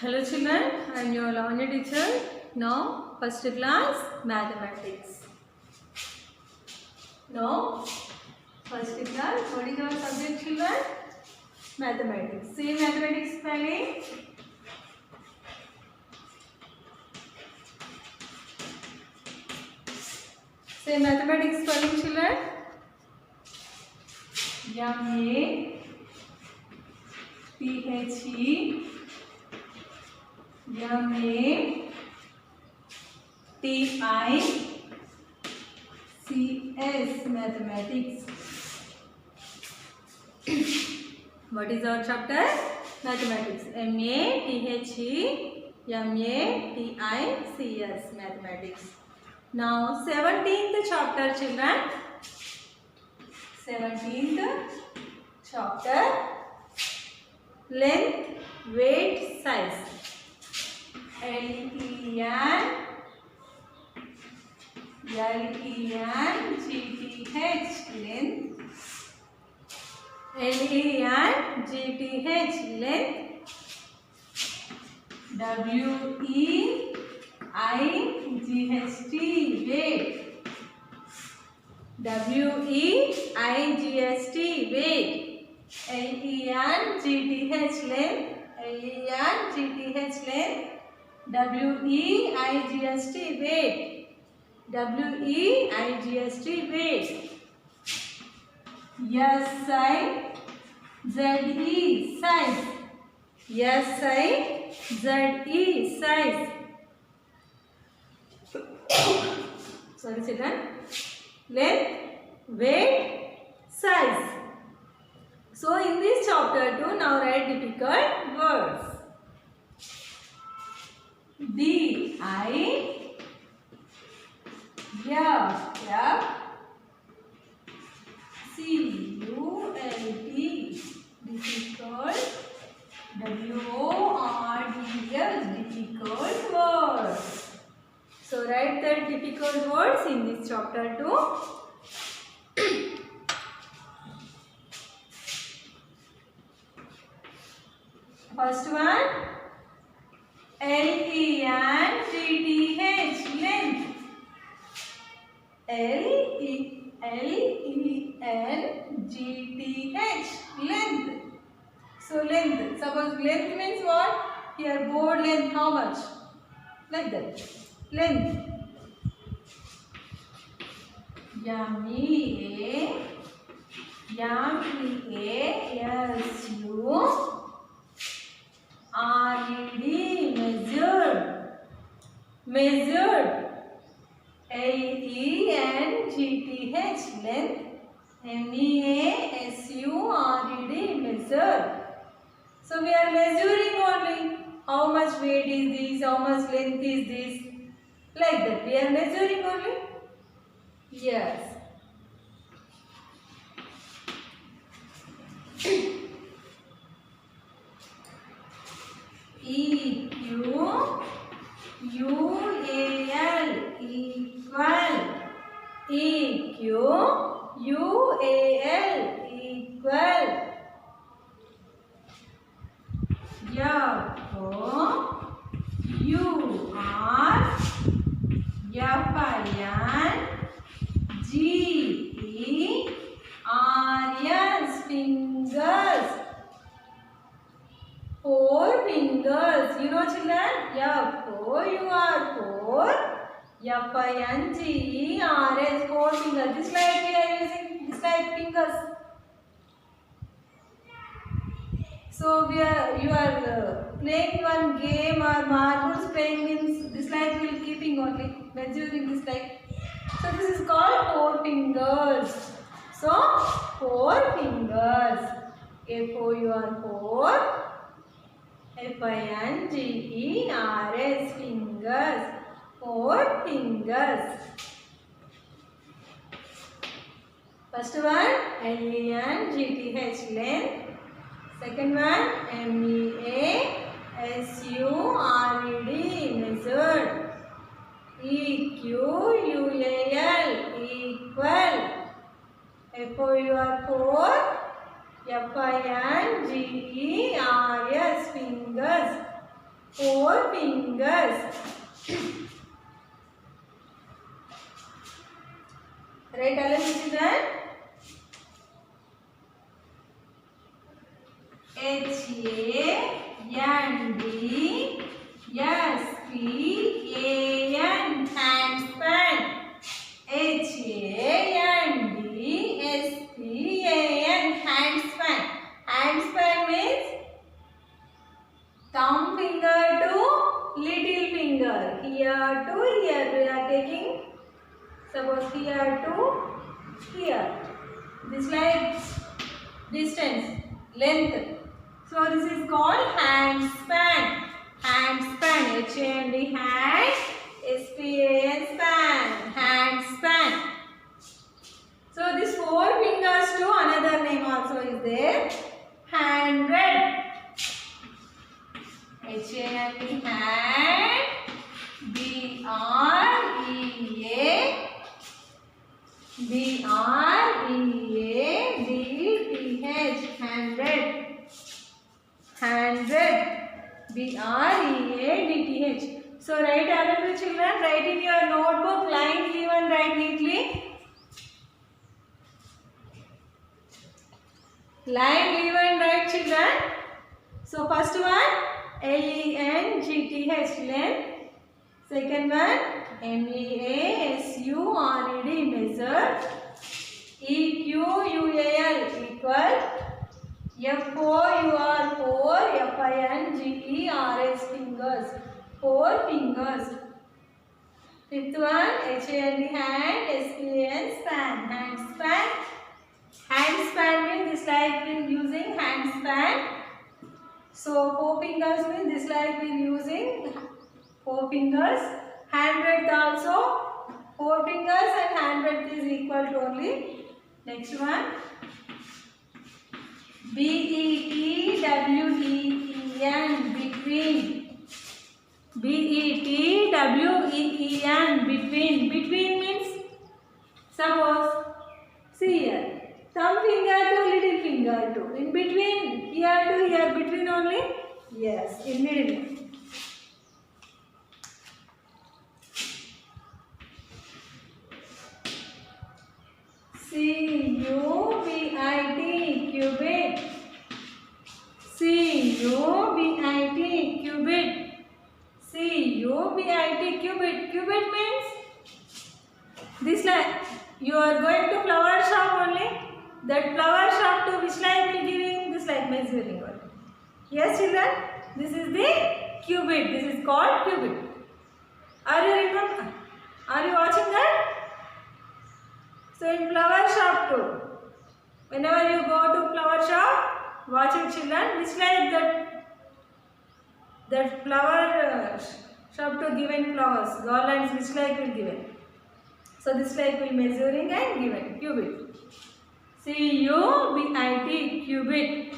Hello children, I am your Lavanya teacher. Now first class mathematics. Now first class, what is our subject children? Mathematics. Say mathematics spelling. Say mathematics spelling children. M-A-T-H-E M-A-T-I-C-S mathematics. What is our chapter? Mathematics. M-A-T-H-E M-A-T-I-C-S mathematics. Now 17th chapter children. 17th chapter, length, weight, size. L-E-N-G-T-H, length. L-E-N-G-T-H, length. W-E-I-G-H-T, weight. W-E-I-G-H-T, weight. L-E-N-G-T-H, length. L-E-N-G-T-H, length. W-E-I-G-H-T, weight. W-E-I-G-H-T, weight. S-I-Z-E, size. S-I-Z-E, size. Sorry children. Length, weight, size. So in this chapter 2, now write difficult words. D-I-F-F-C-U-L-T, difficult. W-O-R-D-S, difficult words. So write the difficult words in this chapter 2. First one, L-E-N-G-T-H, length. L-E-N-G-T-H, length. So length, suppose length means what? Here board length, how much? Like that. Length. M-E-A-S-U-R-E-D, measured. Measured. L-E-N-G-T-H, length. M-E-A-S-U-R-E-D, measured. So we are measuring only. How much weight is this? How much length is this? Like that. We are measuring only. Yes. E-Q-U-A-L, equal. E-Q-U-A-L, equal. F-O-U-R-G-E-R-S, fingers. 4 fingers. You know children? F-O-U-R, F-I-N-G-E-R-S, 4 fingers. This like we are using this like fingers. So you are playing one game or marbles playing means this like will keeping only measuring this like. So this is called 4 fingers. So 4 fingers. F-O-U-R, F-I-N-G-E-R-S, fingers. 4 fingers. First one, L-E-N-G-T-H, length. Second one, M-E-A-S-U-R-E-D, measured. E-Q-U-A-L, equal. F-O-U-R, F-I-N-G-E-R-S, fingers. 4 fingers. Right, all children? HANDSPAN, handspan. HANDSPAN, handspan. Handspan means thumb finger to little finger. Here to here we are taking. Suppose here to here. This like distance, length. So this is called hand span. Hand span. H-A-N-D, hand. S-P-A-N, span. Hand span. So this 4 fingers to another name also is there. Hundred. H-A-N-D, hand. B-R-E-A. B-R-E-A-D-T-H, hundred. Hundred. B-R-E-A-D-T-H. So write all of you children, write in your notebook, line leave and write neatly. Line leave and write children. So first one, L-E-N-G-T-H, length. Second one, M-E-A-S-U-R-E-D, measure. E-Q-U-A-L, equal. F-O-U-R, 4, F-I-N-G-E-R-S, fingers. 4 fingers. Fifth one, H-A-N-D, hand. S-P-A-N, span. Hand span. Hand span means this like we're using hand span. So 4 fingers means this like we're using 4 fingers. Hand breadth also 4 fingers and hand breadth is equal to only. Next one, B-E-T-W-E-E-N, between. B-E-T-W-E-E-N, between. Between means, suppose, see here, thumb finger to little finger to. In between, here to here, between only? Yes, in middle. C-U-B-I-T, cubit. C-U-B-I-T, cubit. C-U-B-I-T, cubit. Cubit means this like you are going to flower shop only. That flower shop to which like will giving this like measuring one. Yes children, this is the cubit. This is called cubit. Are you remember? Are you watching that? So in flower shop too, whenever you go to flower shop, watching children, which like that flower shop to given flowers, garlands which like will given. So this like will measuring and given, cubit. C-U-B-I-T, cubit.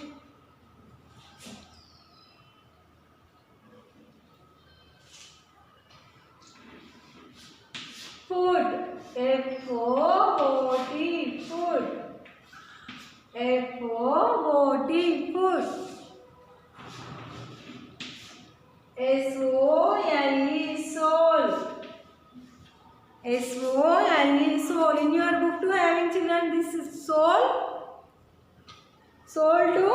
Food. F-O-O-T, food. F-O-O-T, food. S-O-L-E, soul. S-O-L-E, soul. In your book too having children, this is soul. Soul to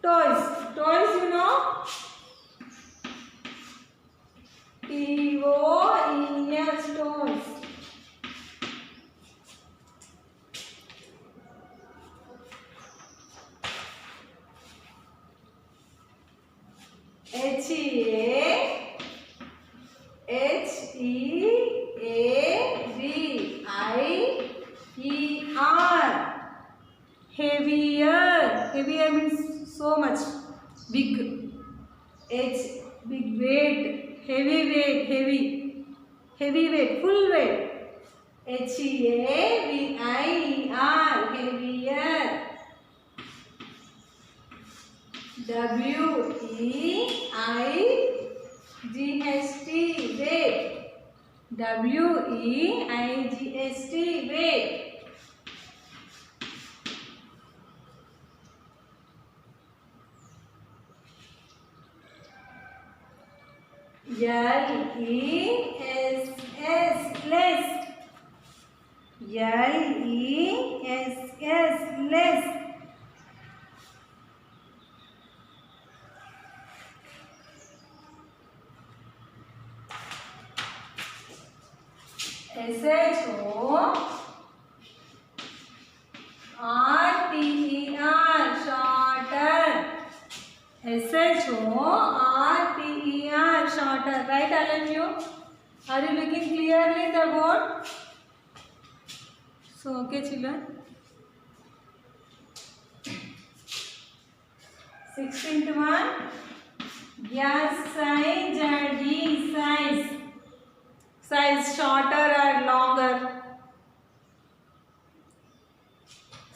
toys. Toys you know. T-O-E-S, toys. H-E-A-V-I-E-R. Heavier. Heavier means so much. Big. H. Big weight. Heavy weight. Heavy. Heavy weight. Full weight. H-E-A-V-I-E-R. Heavier. W-E-I-G-S-T, weight. W-E-I-G-S-T, weight. L-E-S-S, less. L-E-S-S, less. S-H-O-R-T-E-R, shorter. S-H-O-R-T-E-R, shorter. Right, all of you? Are you looking clearly the board? So, okay, children. 16th one. Yes, size and D size. Size shorter or longer.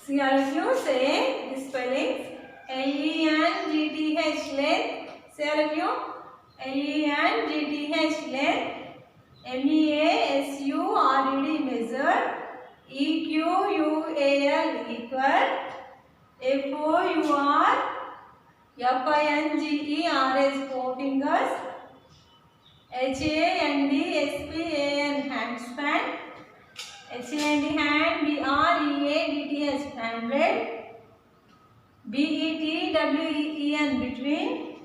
See, all of you say the spellings. L-E-N-G-T-H, length. Say, all of you. L-E-N-G-T-H, length. M-E-A-S-U-R-E-D, measure. E-Q-U-A-L, equal. F-O-U-R, F-I-N-G-E-R-S, 4 fingers. H-A-N-D-S-P-A-N, hand span. H-A-N-D, hand. B-R-E-A-D-T-H, handbreadth. B-E-T-W-E-E-N, between.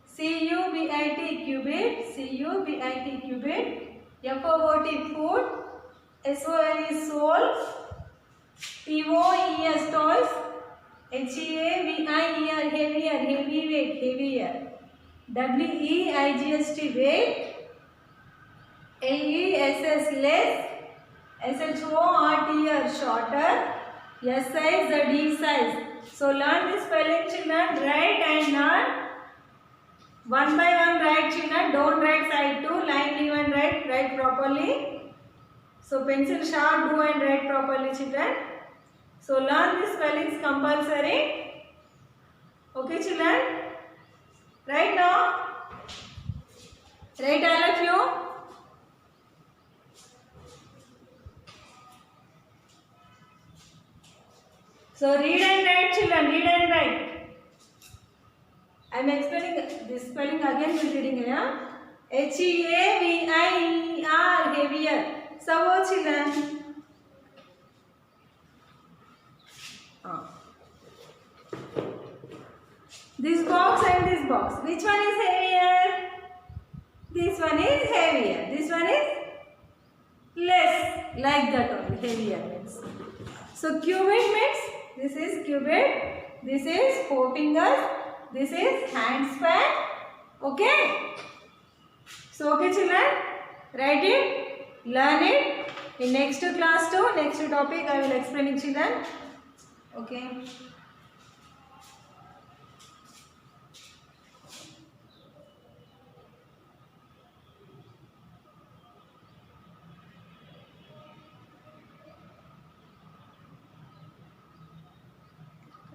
C-U-B-I-T, cubit. C-U-B-I-T, cubit. F-O-O-T, foot. S-O-L-E, sole. T-O-E-S, toys. H-E-A-V-I-E-R, heavier, heavyweight, heavier. W-E-I-G-S-T, weight. L-E-S-S, less. S-H-O-R-T-R, shorter. S size, the D size. So learn this spelling, children. Write and learn. One by one write, children. Don't write side two. Line leave and write. Write properly. So pencil sharp, do and write properly, children. So learn these spellings compulsory. Okay, children? Right now? Right, all of you? So read and write, children. Read and write. I am explaining this spelling again. We are reading here. H-E-A-V-I-E-R, heavier. So, children. This box and this box. Which one is heavier? This one is heavier. This one is less. Like that only. Heavier means. So cubit means this is cubit. This is 4 fingers. This is hand span. Okay. So okay, children. Write it. Learn it. In next class too. Next topic I will explain it, children. Okay.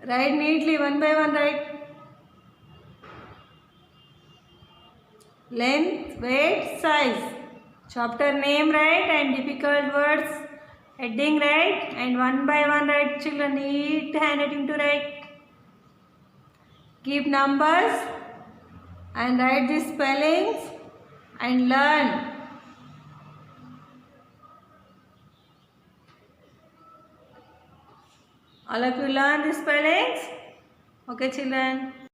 Write neatly, one by one write. Length, weight, size. Chapter name write and difficult words. Heading write and one by one write, children. Neat handwriting to write. Keep numbers and write the spellings and learn. All of you learn the spellings. Okay, children.